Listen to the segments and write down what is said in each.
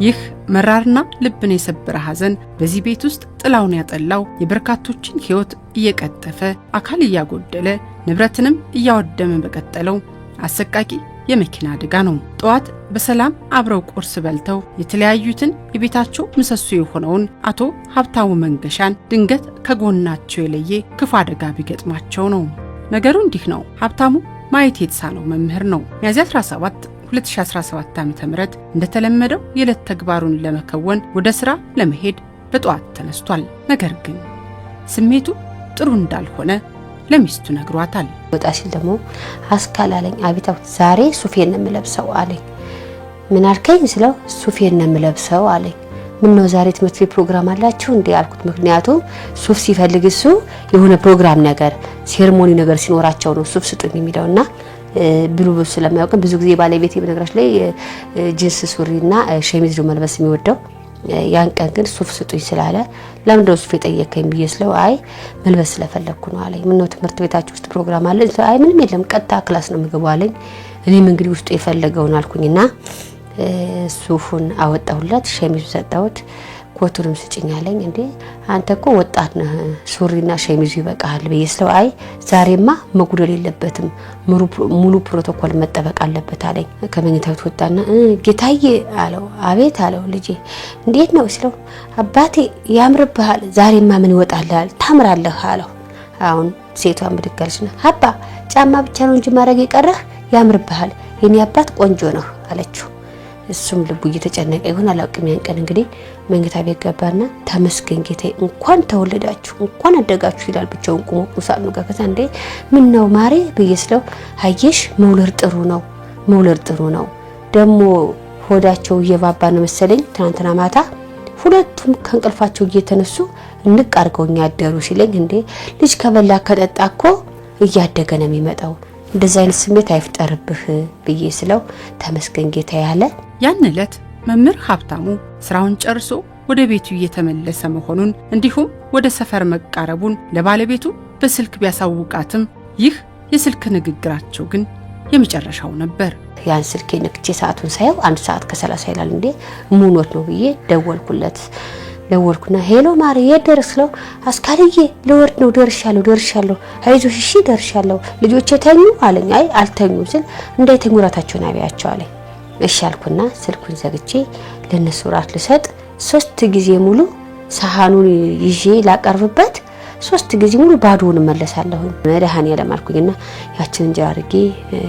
ይህ መራርና ልብን የሰበረ ሐዘን በዚህ ቤት ውስጥ ጥላውን ያጠላው የበርካቶችን ሕይወት እየቀጠፈ አካል እያጎደለ ንብረትንም እያወደመ በቀጠለው አሰቃቂ የመኪና አደጋ ነው። ጠዋት በሰላም አብረው ቁርስ በልተው የተለያዩትን የቤታቸው ምሰሶ የሆነውን አቶ ሀብታሙ መንገሻን ድንገት ከጎናቸው የለየ ክፉ አደጋ ቢገጥማቸው ነው። ነገሩ እንዲህ ነው። ሀብታሙ ማየት የተሳነው መምህር ነው። ሚያዝያ 17 2017 ዓ.ም እንደተለመደው የዕለት ተግባሩን ለመከወን ወደ ስራ ለመሄድ በጠዋት ተነስቷል። ነገር ግን ስሜቱ ጥሩ እንዳልሆነ ለሚስቱ ነግሯታል። ወጣ ሲል ደግሞ አስካላለኝ አቢታው ዛሬ ሱፌን ነው የምለብሰው አለኝ። ምን አልከኝ ስለው ሱፌን ነው የምለብሰው አለኝ። ምን ነው ዛሬ ትምህርት ቤት ፕሮግራም አላችሁ እንዴ አልኩት። ምክንያቱም ሱፍ ሲፈልግ እሱ የሆነ ፕሮግራም ነገር ሴርሞኒ ነገር ሲኖራቸው ነው ሱፍ ስጡኝ የሚለውና ብሉ ስለማያውቅ ብዙ ጊዜ ባለቤቴ በነገራችን ላይ ጂንስ ሱሪና ሸሚዝ ነው መልበስ የሚወደው። ያን ቀን ግን ሱፍ ስጡኝ ስላለ ለምን ነው ሱፍ የጠየቀኝ ብዬ ስለው አይ መልበስ ስለፈለኩ ነው አለኝ። ምን ነው ትምህርት ቤታችሁ ውስጥ ፕሮግራም አለ? አይ ምንም የለም ቀጥታ ክላስ ነው የምገባው አለኝ። እኔም እንግዲህ ውስጡ የፈለገውን አልኩኝና ሱፉን አወጣሁለት፣ ሸሚዙ ሰጣሁት። ኮቱንም ስጭኝ አለኝ። እንዴ አንተ እኮ ወጣት ነህ ሱሪና ሸሚዙ ይበቃል ብዬ ስለው አይ ዛሬማ መጉደል የለበትም ሙሉ ፕሮቶኮል መጠበቅ አለበት አለኝ። ከመኝታው ወጣና ጌታዬ አለው። አቤት አለው። ልጄ እንዴት ነው ስለው አባቴ ያምርብሃል ዛሬማ ምን ይወጣልሃል ታምራለህ አለው። አሁን ሴቷን ብድጋልሽና አባ ጫማ ብቻ ነው እንጂ ማድረግ የቀረህ ያምርብሃል የኔ አባት ቆንጆ ነው አለችው። እሱም ልቡ እየተጨነቀ ይሆን አላውቅም። ያን ቀን እንግዲህ መንገታ ቤት ገባና ተመስገን ጌታዬ እንኳን ተወለዳችሁ እንኳን አደጋችሁ ይላል ብቻውን ቆሞ ቁሳኑ ጋር ከዛ እንዴ ምን ነው ማሬ በየስለው አየሽ መውለድ ጥሩ ነው ደሞ ሆዳቸው እየባባ ነው መሰለኝ ትናንትና ማታ ሁለቱም ከንቅልፋቸው እየተነሱ እንቃርገውኛ ያደሩ ሲለኝ እንዴ ልጅ ከበላ ከጠጣኮ እያደገ ነው የሚመጣው እንደዛ አይነት ስሜት አይፍጠርብህ ብዬ ስለው ተመስገን ጌታዬ ያለ። ያን ዕለት መምህር ሀብታሙ ስራውን ጨርሶ ወደ ቤቱ እየተመለሰ መሆኑን እንዲሁም ወደ ሰፈር መቃረቡን ለባለቤቱ በስልክ ቢያሳውቃትም ይህ የስልክ ንግግራቸው ግን የመጨረሻው ነበር። ያን ስልኬ ነክቼ ሰዓቱን ሳይው 1 ሰዓት ከ30 ይላል እንዴ ሙኖት ነው ብዬ ደወልኩና ሄሎ ማሪ የደረስለው አስካልዬ ለወርድ ነው ደርሻለሁ አይዞሽ እሺ ደርሻለሁ ልጆቼ ተኙ አለኝ። አይ አልተኙ ስል እንዳይተኙ ራታቸውን አብያቸው አለኝ። እሺ አልኩና ስልኩን ዘግቼ ለነሱ ራት ልሰጥ 3 ጊዜ ሙሉ ሳህኑን ይዤ ላቀርብበት 3 ጊዜ ሙሉ ባዶውን መለሳለሁ። መድኃኒዓለም አልኩኝና ያችን እንጀራ አድርጌ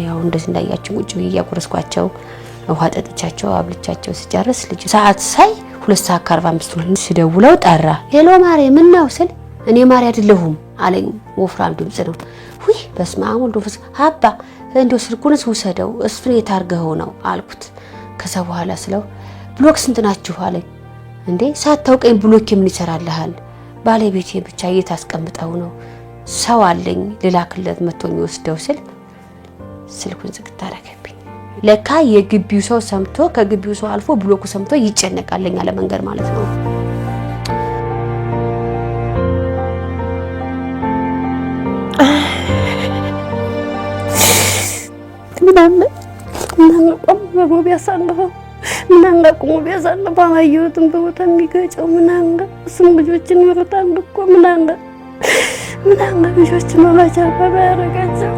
ያው እንደዚህ እንዳያችሁ ቁጭ ብዬ ያቆረስኳቸው ውሃ ጠጥቻቸው አብልቻቸው ሲጨርስ ልጅ ሰዓት ሳይ 2:45 ነው ሲደውለው ጠራ። ሄሎ ማሪ ምን ነው ስል እኔ ማሪ አይደለሁም አለኝ። ወፍራም ድምጽ ነው። ውይ በስመ አብ ወልድ ወመንፈስ አባ እንደው ስልኩንስ ውሰደው እሱን የታርገው ነው አልኩት። ከዛ በኋላ ስለው ብሎክ ስንት ናችሁ አለኝ። እንዴ ሳታውቀኝ ብሎክ ምን ይሰራልሃል ባለቤቴ ብቻ እየታስቀምጠው ነው ሰው አለኝ ልላክለት መቶኝ ወስደው ስል ስልኩን ዝግት አደረገብኝ። ለካ የግቢው ሰው ሰምቶ ከግቢው ሰው አልፎ ብሎኩ ሰምቶ ይጨነቃልኝ አለ መንገር ማለት ነው። ምናምን ቆሞ ቢያሳልፈው አየሁትም በቦታ የሚገጨው ምናምን እሱም ልጆችን ይወጣል እኮ ምናምን ልጆችን ወላጅ አባባ ያረጋቸው።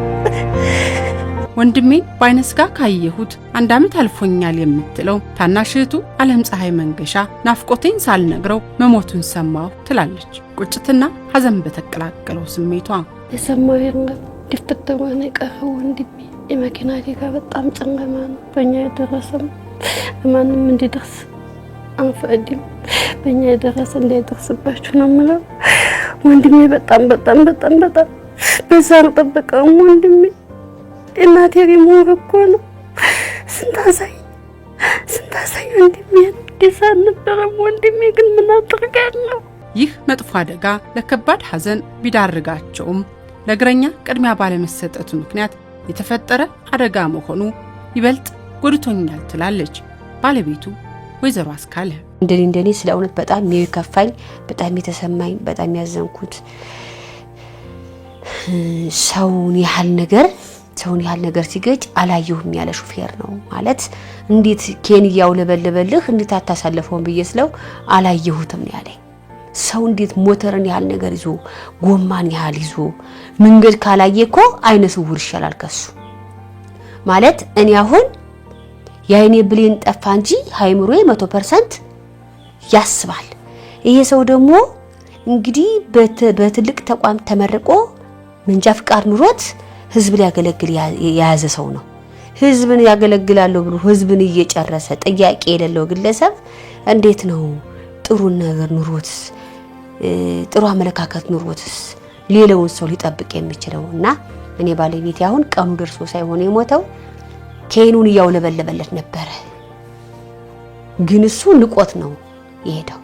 ወንድሜን በአይነስጋ ካየሁት 1 ዓመት አልፎኛል የምትለው ታናሽ እህቱ ዓለም ፀሐይ መንገሻ ናፍቆቴን ሳልነግረው መሞቱን ሰማሁ ትላለች። ቁጭትና ሐዘን በተቀላቀለው ስሜቷ የሰማው የለም ድፍት ብሎ የቀረው ወንድሜ የመኪና አደጋ በጣም ጨለማ ነው። በእኛ የደረሰም ማንም እንዲደርስ አንፈቅድም። በእኛ የደረሰ እንዳይደርስባችሁ ነው የምለው። ወንድሜ በጣም በዛ አልጠበቀውም ወንድሜ እናቴ ሪሞር እኮ ነው ስንታሳይ ወንድሜ ደሳን ነበር ወንድሜ ግን ምን አድርጋለሁ። ይህ መጥፎ አደጋ ለከባድ ሐዘን ቢዳርጋቸውም ለእግረኛ ቅድሚያ ባለመሰጠቱ ምክንያት የተፈጠረ አደጋ መሆኑ ይበልጥ ጎድቶኛል ትላለች ባለቤቱ ወይዘሮ አስካለ። እንደኔ ስለ እውነት በጣም የሚከፋኝ በጣም የተሰማኝ በጣም ያዘንኩት ሰውን ያህል ነገር ሰውን ያህል ነገር ሲገጭ አላየሁም ያለ ሹፌር ነው ማለት እንዴት ኬንያው ለበለበልህ እንዴት አታሳልፈውን ብየስለው አላየሁትም ያለኝ ሰው እንዴት ሞተርን ያህል ነገር ይዞ ጎማን ያህል ይዞ መንገድ ካላየኮ አይነ ስውር ይሻላል ከሱ ማለት እኔ አሁን ያይኔ ብሌን ጠፋ እንጂ ሃይምሮዬ 100% ያስባል ይሄ ሰው ደግሞ እንግዲህ በትልቅ ተቋም ተመርቆ መንጃ ፍቃድ ኑሮት ህዝብ ሊያገለግል ያያዘ ሰው ነው ህዝብን ያገለግላል ብሎ ህዝብን እየጨረሰ ጥያቄ የሌለው ግለሰብ እንዴት ነው ጥሩ ነገር ኑሮት ጥሩ አመለካከት ኑሮት ሌላውን ሰው ሊጠብቅ የሚችለውና እኔ ባለቤት ያሁን ቀኑ ደርሶ ሳይሆን የሞተው ኬኑን ያውለበለበለት ነበር ግን እሱ ንቆት ነው የሄደው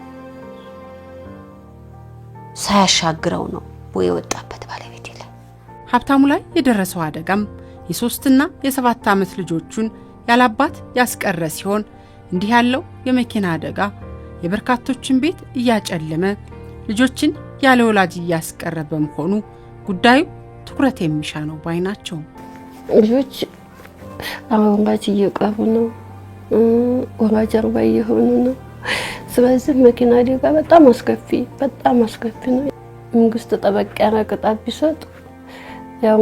ሳያሻግረው ነው ወይ ወጣበት ባለቤት ይላል ሀብታሙ ላይ የደረሰው አደጋም የ3 እና የ7 ዓመት ልጆቹን ያላባት ያስቀረ ሲሆን እንዲህ ያለው የመኪና አደጋ የበርካቶችን ቤት እያጨለመ ልጆችን ያለ ወላጅ ያስቀረ በመሆኑ ጉዳዩ ትኩረት የሚሻ ነው ባይናቸው ልጆች አሁንባች እየቀሩ ነው ወላጅ አርባ እየሆኑ ነው ስለዚህ መኪና አደጋ በጣም አስከፊ ነው መንግስት ጠበቅ ያለ ቅጣት ቢሰጥ ያው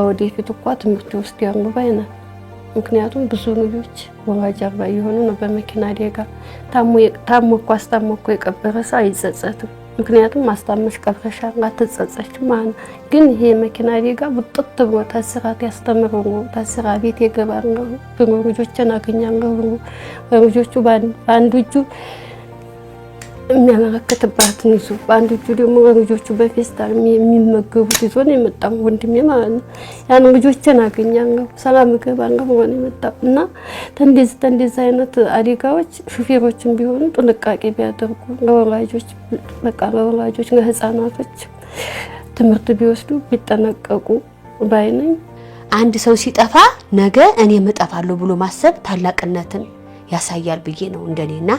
ወደፊት እንኳን ትምህርት ውስጥ ያሉ ባይና ምክንያቱም ብዙ ልጆች ወላጅ አርባ እየሆኑ ነው በመኪና አደጋ ታሞ የቀበረ ሰው አይጸጸትም ምክንያቱም ማስታመሽ ቀብረሻል አትጸጸችም ማለት ግን ይሄ መኪና አደጋ ውጥት ብሎ ተስራት ያስተምረው ተስራ ቤት የገባር ነው ልጆችን አገኛለሁ ልጆቹ በአንዱ እጁ የሚያመለክትባትን ይዞ በአንዱ እጁ ደግሞ ልጆቹ በፌስታል የሚመገቡት ይዞ ነው የመጣው ወንድሜ ማለት ነው ያን ልጆችን አገኛለሁ ሰላም ገባለሁ ነው የመጣው እና እንደዚህ አይነት አደጋዎች ሹፌሮችን ቢሆኑ ጥንቃቄ ቢያደርጉ ለወላጆች ለህፃናቶች ትምህርት ቢወስዱ ቢጠነቀቁ ባይነኝ አንድ ሰው ሲጠፋ ነገ እኔ መጣፋለሁ ብሎ ማሰብ ታላቅነትን ያሳያል ብዬ ነው እንደኔና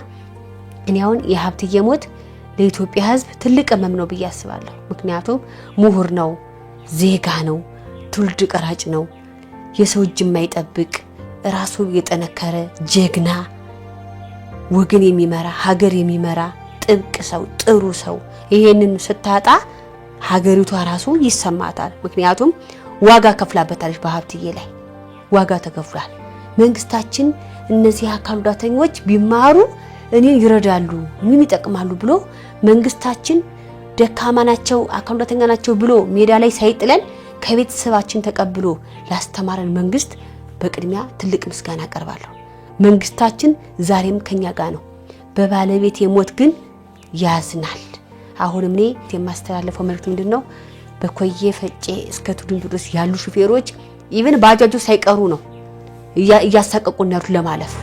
እኔ አሁን የሀብትዬ ሞት ለኢትዮጵያ ህዝብ ትልቅ መም ነው ብዬ አስባለሁ ምክንያቱም ምሁር ነው ዜጋ ነው ትውልድ ቀራጭ ነው የሰው እጅ የማይጠብቅ ራሱ የጠነከረ ጀግና ወገን የሚመራ ሀገር የሚመራ ጥብቅ ሰው ጥሩ ሰው ይሄንን ስታጣ ሀገሪቷ ራሱ ይሰማታል ምክንያቱም ዋጋ ከፍላበታለች በሀብትዬ ላይ ዋጋ ተከፍሏል መንግስታችን እነዚህ አካል ጉዳተኞች ቢማሩ እኔን ይረዳሉ ምን ይጠቅማሉ ብሎ መንግስታችን ደካማ ናቸው አካል ጉዳተኛ ናቸው ብሎ ሜዳ ላይ ሳይጥለን ከቤተሰባችን ተቀብሎ ላስተማረን መንግስት በቅድሚያ ትልቅ ምስጋና አቀርባለሁ መንግስታችን ዛሬም ከኛ ጋር ነው በባለቤት የሞት ግን ያዝናል አሁንም እኔ የማስተላልፈው መልእክት ምንድነው በኮዬ ፈጬ እስከ ቱዱን ድረስ ያሉ ሹፌሮች ኢቭን ባጃጆች ሳይቀሩ ነው እያሳቀቁን ያሉት ለማለፍ